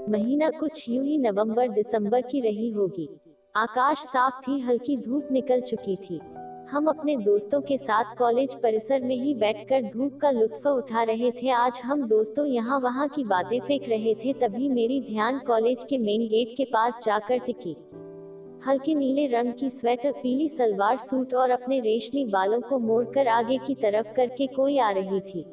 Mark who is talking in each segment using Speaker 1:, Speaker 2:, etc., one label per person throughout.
Speaker 1: महीना कुछ यूं ही नवंबर दिसंबर की रही होगी। आकाश साफ थी, हल्की धूप निकल चुकी थी। हम अपने दोस्तों के साथ कॉलेज परिसर में ही बैठकर धूप का लुत्फ उठा रहे थे। आज हम दोस्तों यहाँ वहाँ की बातें फेंक रहे थे, तभी मेरी ध्यान कॉलेज के मेन गेट के पास जाकर टिकी। हल्के नीले रंग की स्वेटर, पीली सलवार सूट और अपने रेशमी बालों को मोड़कर आगे की तरफ करके कोई आ रही थी।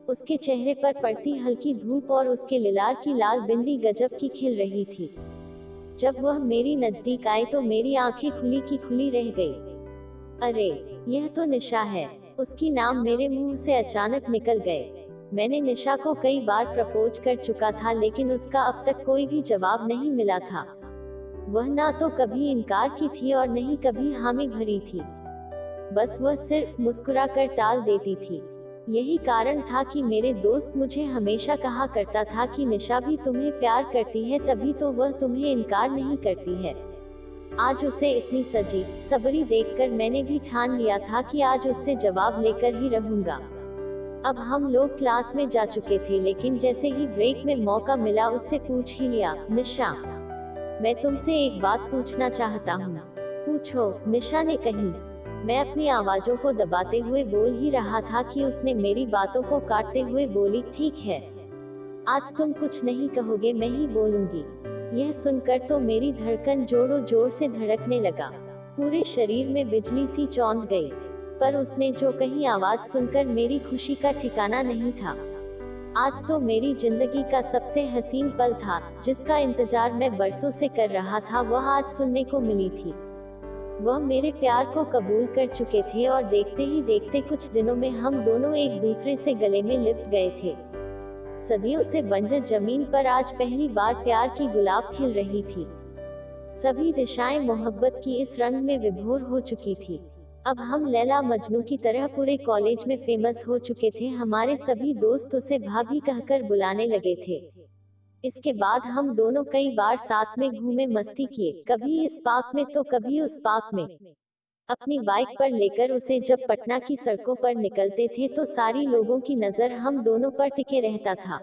Speaker 1: उसके चेहरे पर पड़ती हल्की धूप और उसके लिलार की लाल बिंदी गजब की खिल रही थी। जब वह मेरी नजदीक आई तो मेरी आंखें खुली की खुली रह गई। अरे, यह तो निशा है। उसकी नाम मेरे मुंह से अचानक निकल गए। मैंने निशा को कई बार प्रपोज कर चुका था, लेकिन उसका अब तक कोई भी जवाब नहीं मिला था। वह ना तो कभी इनकार की थी और नहीं कभी हामी भरी थी। बस वह सिर्फ मुस्कुरा कर टाल देती थी। यही कारण था कि मेरे दोस्त मुझे हमेशा कहा करता था कि निशा भी तुम्हें प्यार करती है, तभी तो वह तुम्हें इनकार नहीं करती है। आज उसे इतनी सजी सबरी देखकर मैंने भी ठान लिया था कि आज उससे जवाब लेकर ही रहूंगा। अब हम लोग क्लास में जा चुके थे, लेकिन जैसे ही ब्रेक में मौका मिला उससे पूछ ही लिया, निशा, मैं तुमसे एक बात पूछना चाहता हूँ। पूछो, निशा ने कही। मैं अपनी आवाजों को दबाते हुए बोल ही रहा था कि उसने मेरी बातों को काटते हुए बोली, ठीक है, आज तुम कुछ नहीं कहोगे, मैं ही बोलूंगी। यह सुनकर तो मेरी धड़कन जोरों जोर से धड़कने लगा। पूरे शरीर में बिजली सी चौंध गई। पर उसने जो कही आवाज सुनकर मेरी खुशी का ठिकाना नहीं था। आज तो मेरी जिंदगी का सबसे हसीन पल था, जिसका इंतजार मैं बरसों से कर रहा था, वह आज सुनने को मिली थी। वह मेरे प्यार को कबूल कर चुके थे और देखते ही देखते कुछ दिनों में हम दोनों एक दूसरे से गले में लिपट गए थे। सदियों से बंजर जमीन पर आज पहली बार प्यार की गुलाब खिल रही थी। सभी दिशाएं मोहब्बत की इस रंग में विभोर हो चुकी थी। अब हम लैला मजनू की तरह पूरे कॉलेज में फेमस हो चुके थे। हमारे सभी दोस्त उसे भाभी कहकर बुलाने लगे थे। इसके बाद हम दोनों कई बार साथ में घूमे, मस्ती किए, कभी इस पार्क में तो कभी उस पार्क में। अपनी बाइक पर लेकर उसे जब पटना की सड़कों पर निकलते थे तो सारी लोगों की नजर हम दोनों पर टिके रहता था।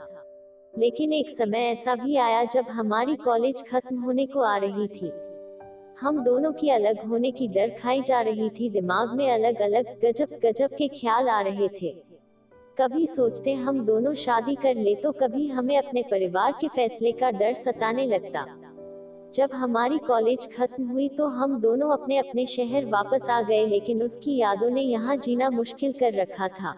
Speaker 1: लेकिन एक समय ऐसा भी आया जब हमारी कॉलेज खत्म होने को आ रही थी। हम दोनों की अलग होने की डर खाई जा रही थी। दिमाग में अलग अलग गजब गजब के ख्याल आ रहे थे। कभी सोचते हम दोनों शादी कर ले, तो कभी हमें अपने परिवार के फैसले का डर सताने लगता। जब हमारी कॉलेज खत्म हुई तो हम दोनों अपने अपने शहर वापस आ गए, लेकिन उसकी यादों ने यहाँ जीना मुश्किल कर रखा था।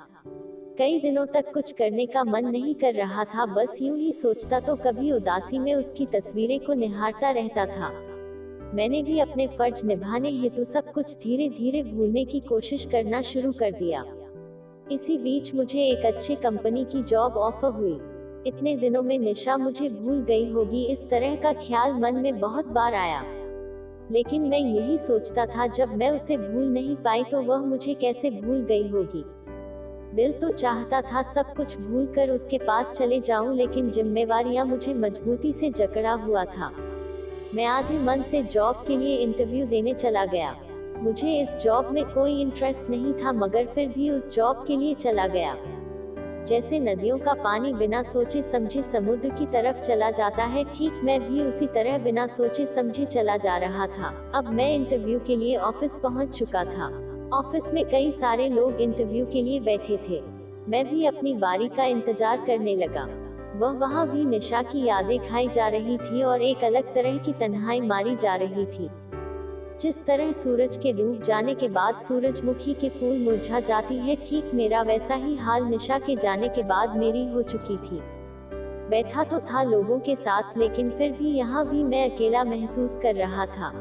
Speaker 1: कई दिनों तक कुछ करने का मन नहीं कर रहा था, बस यूं ही सोचता तो कभी उदासी में उसकी तस्वीरें को निहारता रहता था। मैंने भी अपने फर्ज निभाने हेतु सब कुछ धीरे धीरे भूलने की कोशिश करना शुरू कर दिया। इसी बीच मुझे एक अच्छी कंपनी की जॉब ऑफर हुई। इतने दिनों में निशा मुझे भूल गई होगी, इस तरह का ख्याल मन में बहुत बार आया। लेकिन मैं यही सोचता था, जब मैं उसे भूल नहीं पाई तो वह मुझे कैसे भूल गई होगी। दिल तो चाहता था सब कुछ भूलकर उसके पास चले जाऊं, लेकिन जिम्मेवारियां मुझे मजबूती से जकड़ा हुआ था। मैं आधे मन से जॉब के लिए इंटरव्यू देने चला गया। मुझे इस जॉब में कोई इंटरेस्ट नहीं था, मगर फिर भी उस जॉब के लिए चला गया। जैसे नदियों का पानी बिना सोचे समझे समुद्र की तरफ चला जाता है, ठीक मैं भी उसी तरह बिना सोचे समझे चला जा रहा था। अब मैं इंटरव्यू के लिए ऑफिस पहुंच चुका था। ऑफिस में कई सारे लोग इंटरव्यू के लिए बैठे थे। मैं भी अपनी बारी का इंतजार करने लगा। वहाँ भी निशा की यादें खाई जा रही थी और एक अलग तरह की तन्हाई मारी जा रही थी। जिस तरह सूरज के डूब जाने के बाद सूरजमुखी के फूल मुरझा जाती है, ठीक मेरा वैसा ही हाल निशा के जाने के बाद मेरी हो चुकी थी। बैठा तो था लोगों के साथ, लेकिन फिर भी यहाँ भी मैं अकेला महसूस कर रहा था।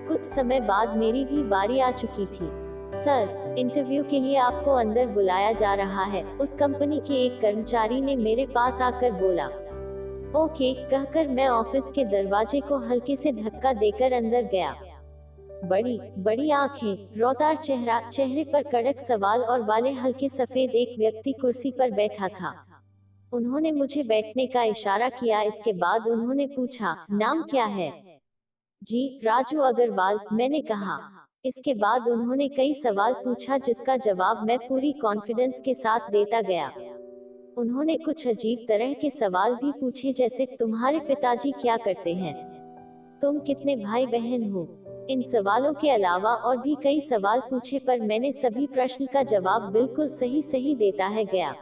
Speaker 1: कुछ समय बाद मेरी भी बारी आ चुकी थी। सर, इंटरव्यू के लिए आपको अंदर बुलाया जा रहा है, उस कंपनी के एक कर्मचारी ने मेरे पास आकर बोला। ओके कहकर मैं ऑफिस के दरवाजे को हल्के से धक्का देकर अंदर गया। बड़ी बड़ी आंखें, रौदार चेहरा, चेहरे पर कड़क सवाल और वाले हल्के सफेद, एक व्यक्ति कुर्सी पर बैठा था। उन्होंने मुझे बैठने का इशारा किया। इसके बाद उन्होंने पूछा, नाम क्या है? जी, राजू अग्रवाल, मैंने कहा। इसके बाद उन्होंने कई सवाल पूछा, जिसका जवाब मैं पूरी कॉन्फिडेंस के साथ देता गया। उन्होंने कुछ अजीब तरह के सवाल भी पूछे, जैसे तुम्हारे पिताजी क्या करते हैं, तुम कितने भाई बहन हो। इन सवालों के अलावा और भी कई सवाल पूछे, पर मैंने सभी प्रश्न का जवाब बिल्कुल सही सही देता है गया।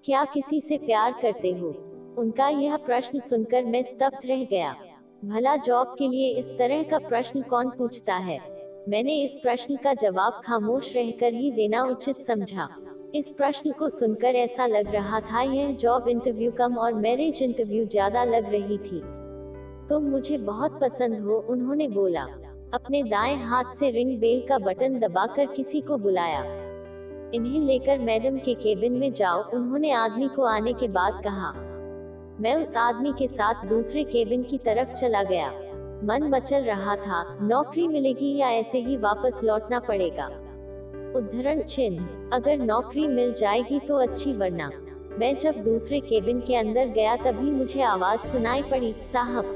Speaker 1: क्या किसी से प्यार करते हो? उनका यह प्रश्न सुनकर मैं स्तब्ध रह गया। भला जॉब के लिए इस तरह का प्रश्न कौन पूछता है? मैंने इस प्रश्न का जवाब खामोश रहकर ही देना उचित समझा। इस प्रश्न को सुनकर ऐसा लग रहा था यह जॉब इंटरव्यू कम और मैरिज इंटरव्यू ज्यादा लग रही थी। तुम मुझे बहुत पसंद हो, उन्होंने बोला। अपने दाएं हाथ से रिंग बेल का बटन दबाकर किसी को बुलाया। इन्हें लेकर मैडम के केबिन में जाओ, उन्होंने आदमी को आने के बाद कहा। मैं उस आदमी के साथ दूसरे केबिन की तरफ चला गया। मन मचल रहा था, नौकरी मिलेगी या ऐसे ही वापस लौटना पड़ेगा। उद्धरण चिन्ह, अगर नौकरी मिल जाएगी तो अच्छी, वरना। मैं जब दूसरे केबिन के अंदर गया तभी मुझे आवाज सुनाई पड़ी, साहब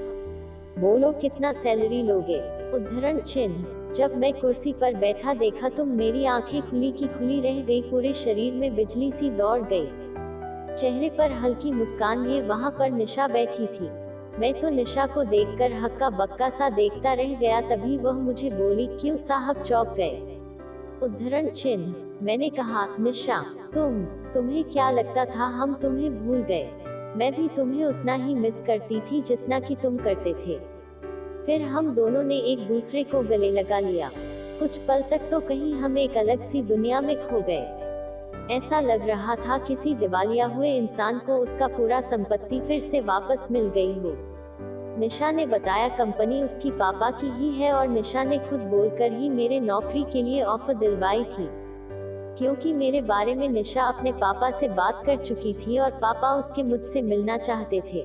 Speaker 1: बोलो कितना सैलरी लोगे। उद्धरण चिन्ह, जब मैं कुर्सी पर बैठा देखा तो मेरी आंखें खुली की खुली रह गई, पूरे शरीर में बिजली सी दौड़ गई। चेहरे पर हल्की मुस्कान लिए वहां पर निशा बैठी थी। मैं तो निशा को देखकर हक्का बक्का सा देखता रह गया। तभी वह मुझे बोली, क्यों साहब चौंक गए? उद्धरण चिन्ह, मैंने कहा, निशा तुम्हें क्या लगता था हम तुम्हें भूल गए? मैं भी तुम्हें उतना ही मिस करती थी जितना कि तुम करते थे। फिर हम दोनों ने एक दूसरे को गले लगा लिया। कुछ पल तक तो कहीं हम एक अलग सी दुनिया में खो गए। ऐसा लग रहा था किसी दिवालिया हुए इंसान को उसका पूरा संपत्ति फिर से वापस मिल गई हो। निशा ने बताया कंपनी उसकी पापा की ही है और निशा ने खुद बोलकर ही मेरे नौकरी के लिए ऑफर दिलवाई थी, क्योंकि मेरे बारे में निशा अपने पापा से बात कर चुकी थी और पापा उसके मुझसे मिलना चाहते थे।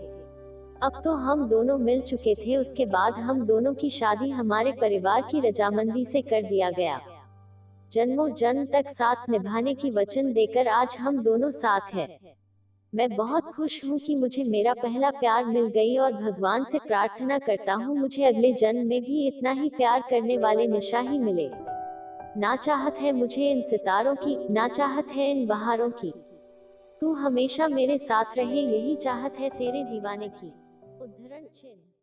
Speaker 1: अब तो हम दोनों मिल चुके थे। उसके बाद हम दोनों की शादी हमारे परिवार की रजामंदी से कर दिया गया। जन्मों जन्म तक साथ निभाने की वचन देकर आज हम दोनों साथ हैं। मैं बहुत खुश हूँ कि मुझे मेरा पहला प्यार मिल गई और भगवान से प्रार्थना करता हूँ मुझे अगले जन्म में भी इतना ही प्यार करने वाले निशा ही मिले। ना चाहत है मुझे इन सितारों की, ना चाहत है इन बहारों की। तू हमेशा मेरे साथ रहे, यही चाहत है तेरे दीवाने की। उद्धरण चिन्ह।